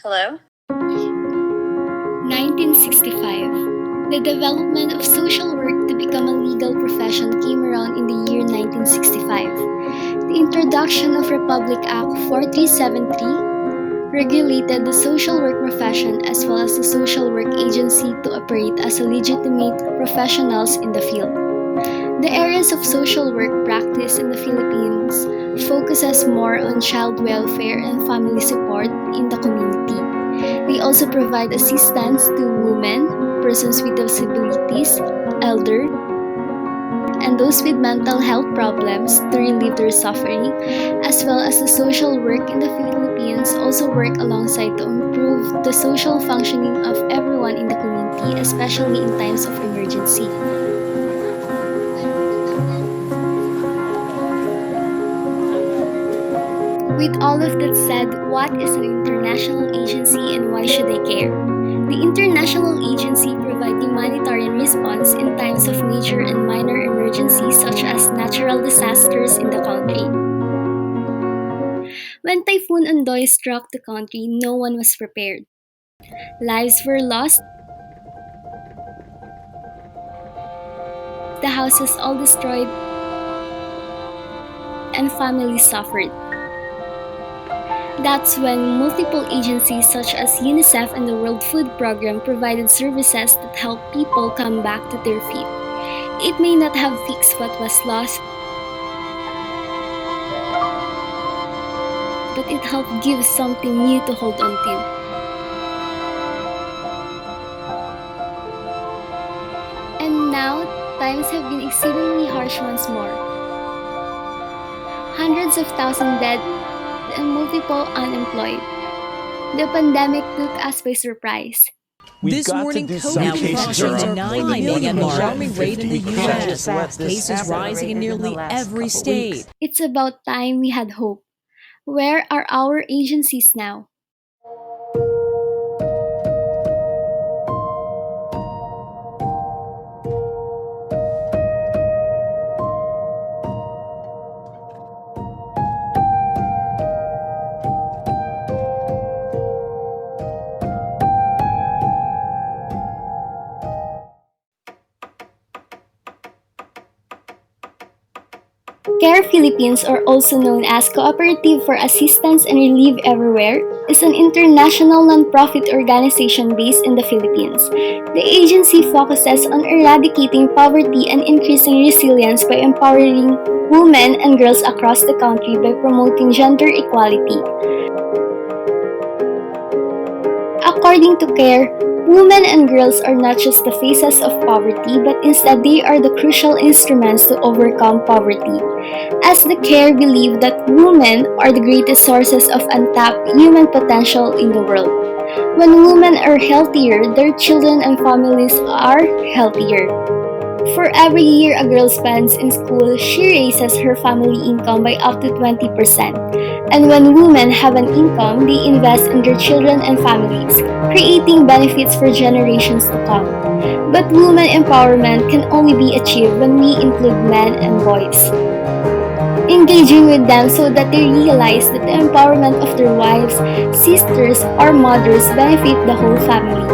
Hello? 1965. The development of social work to become a legal profession came around in the year 1965. The introduction of Republic Act 4373 regulated the social work profession as well as the social work agency to operate as a legitimate professionals in the field. The areas of social work practice in the Philippines focuses more on child welfare and family support in the community. They also provide assistance to women, persons with disabilities, elder, and those with mental health problems to relieve their suffering, as well as the social work in the Philippines also work alongside to improve the social functioning of everyone in the community, especially in times of emergency. With all of that said, what is an international agency and why should I care? The international agency provides humanitarian response in times of major and minor emergencies such as natural disasters in the country. When Typhoon Ondoy struck the country, no one was prepared. Lives were lost, the houses all destroyed, and families suffered. That's when multiple agencies such as UNICEF and the World Food Program provided services that help people come back to their feet. It may not have fixed what was lost, but it helped give something new to hold on to. And now, times have been exceedingly harsh once more. Hundreds of thousands dead and multiple unemployed. The pandemic took us by surprise. This morning, COVID crossing 9 million alarming rate in the U.S. Cases rising in nearly every state. It's about time we had hope. Where are our agencies now? CARE Philippines, or also known as Cooperative for Assistance and Relief Everywhere, is an international non-profit organization based in the Philippines. The agency focuses on eradicating poverty and increasing resilience by empowering women and girls across the country by promoting gender equality. According to CARE, women and girls are not just the faces of poverty, but instead they are the crucial instruments to overcome poverty. As the CARE believe that women are the greatest sources of untapped human potential in the world. When women are healthier, their children and families are healthier. For every year a girl spends in school, she raises her family income by up to 20%. And when women have an income, they invest in their children and families, creating benefits for generations to come. But women empowerment can only be achieved when we include men and boys. Engaging with them so that they realize that the empowerment of their wives, sisters, or mothers benefit the whole family.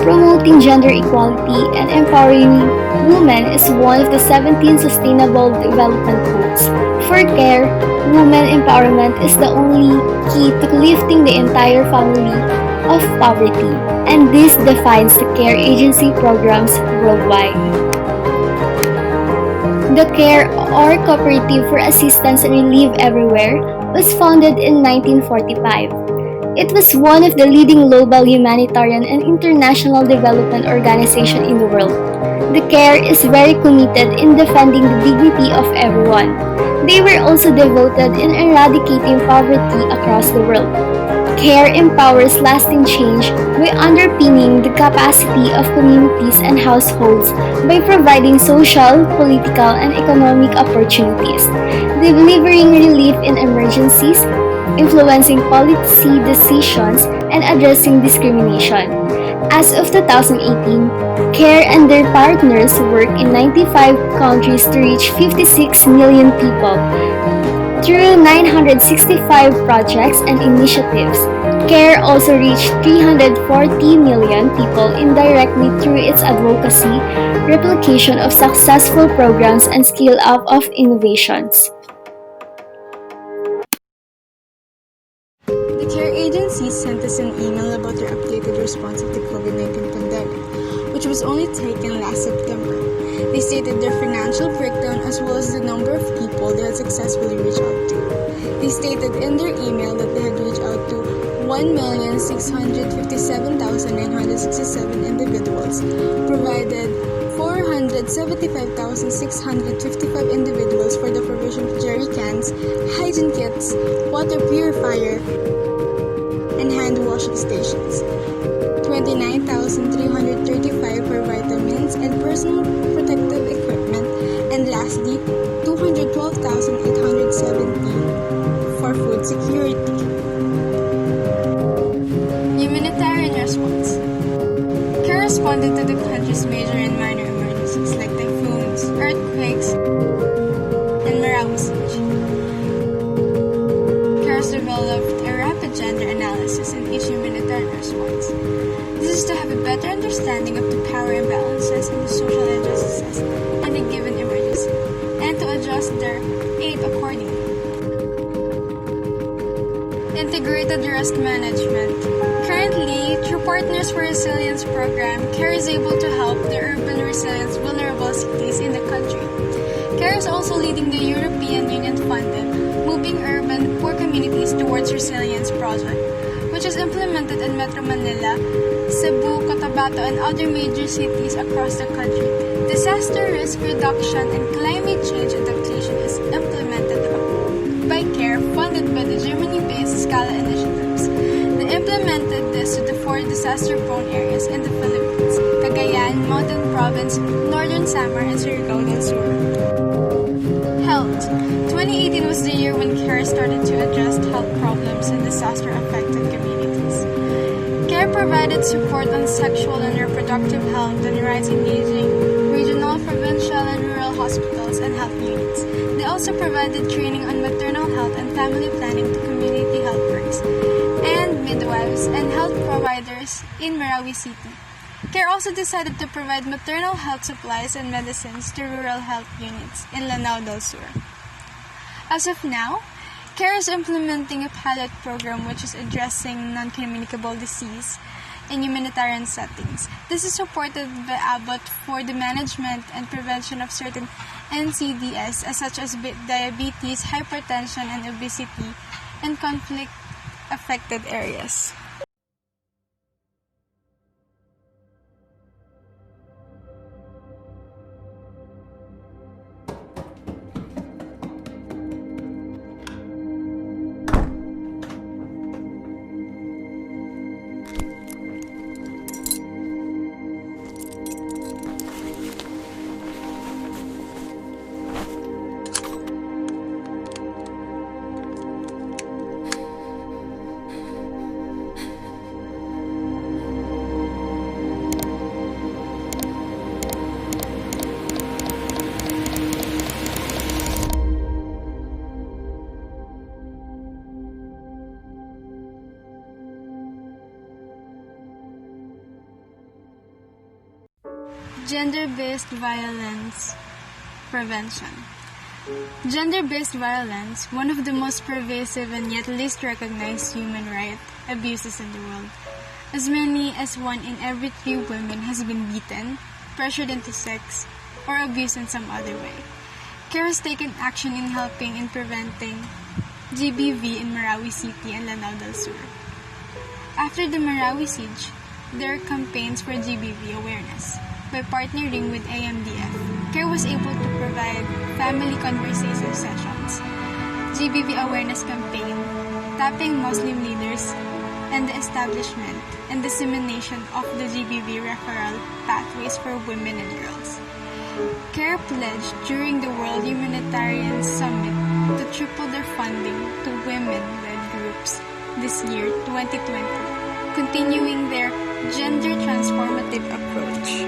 Promoting gender equality and empowering women is one of the 17 Sustainable Development Goals. For CARE, women empowerment is the only key to lifting the entire family of poverty, and this defines the CARE agency programs worldwide. The CARE, or Cooperative for Assistance and Relief Everywhere, was founded in 1945. It was one of the leading global humanitarian and international development organizations in the world. The CARE is very committed in defending the dignity of everyone. They were also devoted in eradicating poverty across the world. CARE empowers lasting change by underpinning the capacity of communities and households by providing social, political, and economic opportunities, delivering relief in emergencies, influencing policy decisions, and addressing discrimination. As of 2018, CARE and their partners work in 95 countries to reach 56 million people through 965 projects and initiatives. CARE also reached 340 million people indirectly through its advocacy, replication of successful programs, and scale-up of innovations. The CARE agency sent us an email about their updated response of the COVID-19 pandemic, which was only taken last September. They stated their financial breakdown as well as the number of people they had successfully reached out to. They stated in their email that they had reached out to 1,657,967 individuals, provided 475,655 individuals for the provision of jerry cans, hygiene kits, water purifier, and hand washing stations, 29,335 for vitamins and personal protective equipment, and lastly, 212,870 for food security. Humanitarian response. CARE responded to the country's major and minor emergencies like typhoons, earthquakes, and Marawi siege. CARE developed a rapid gender analysis in each humanitarian response. This is to have a better understanding of the power imbalances and the social injustices in a given emergency, and to adjust their aid accordingly. Integrated risk management. Currently, through Partners for Resilience program, CARE is able to help the urban resilience vulnerable cities in the country. CARE is also leading the European Union-funded Moving Urban Poor Communities Towards Resilience project, which is implemented in Metro Manila, Cebu, Cotabato, and other major cities across the country. Disaster risk reduction and climate change adaptation is implemented by CARE, funded by the Germany-based Scala Initiatives. They implemented this to the 4 disaster-prone areas in the Philippines: Cagayan, Mountain Province, Northern Samar, and Surigao del Sur. Health. 2018 was the year when CARE started to address health problems in disaster-affected communities. CARE provided support on sexual and reproductive health and rights, engaging regional, provincial, and rural hospitals and health units. They also provided training on maternal health and family planning to community health workers and midwives and health providers in Marawi City. CARE also decided to provide maternal health supplies and medicines to rural health units in Lanao del Sur. As of now, CARE is implementing a pilot program which is addressing non-communicable disease in humanitarian settings. This is supported by Abbott for the management and prevention of certain NCDs such as diabetes, hypertension, and obesity in conflict-affected areas. Gender-based violence prevention. Gender-based violence, one of the most pervasive and yet least recognized human right abuses in the world. As many as 1 in every 3 women has been beaten, pressured into sex, or abused in some other way. CARE has taken action in helping in preventing GBV in Marawi City and Lanao del Sur. After the Marawi siege, there are campaigns for GBV awareness. By partnering with AMDF, CARE was able to provide family conversation sessions, GBV awareness campaign, tapping Muslim leaders, and the establishment and dissemination of the GBV referral pathways for women and girls. CARE pledged during the World Humanitarian Summit to triple their funding to women-led groups this year, 2020, continuing their gender transformative approach.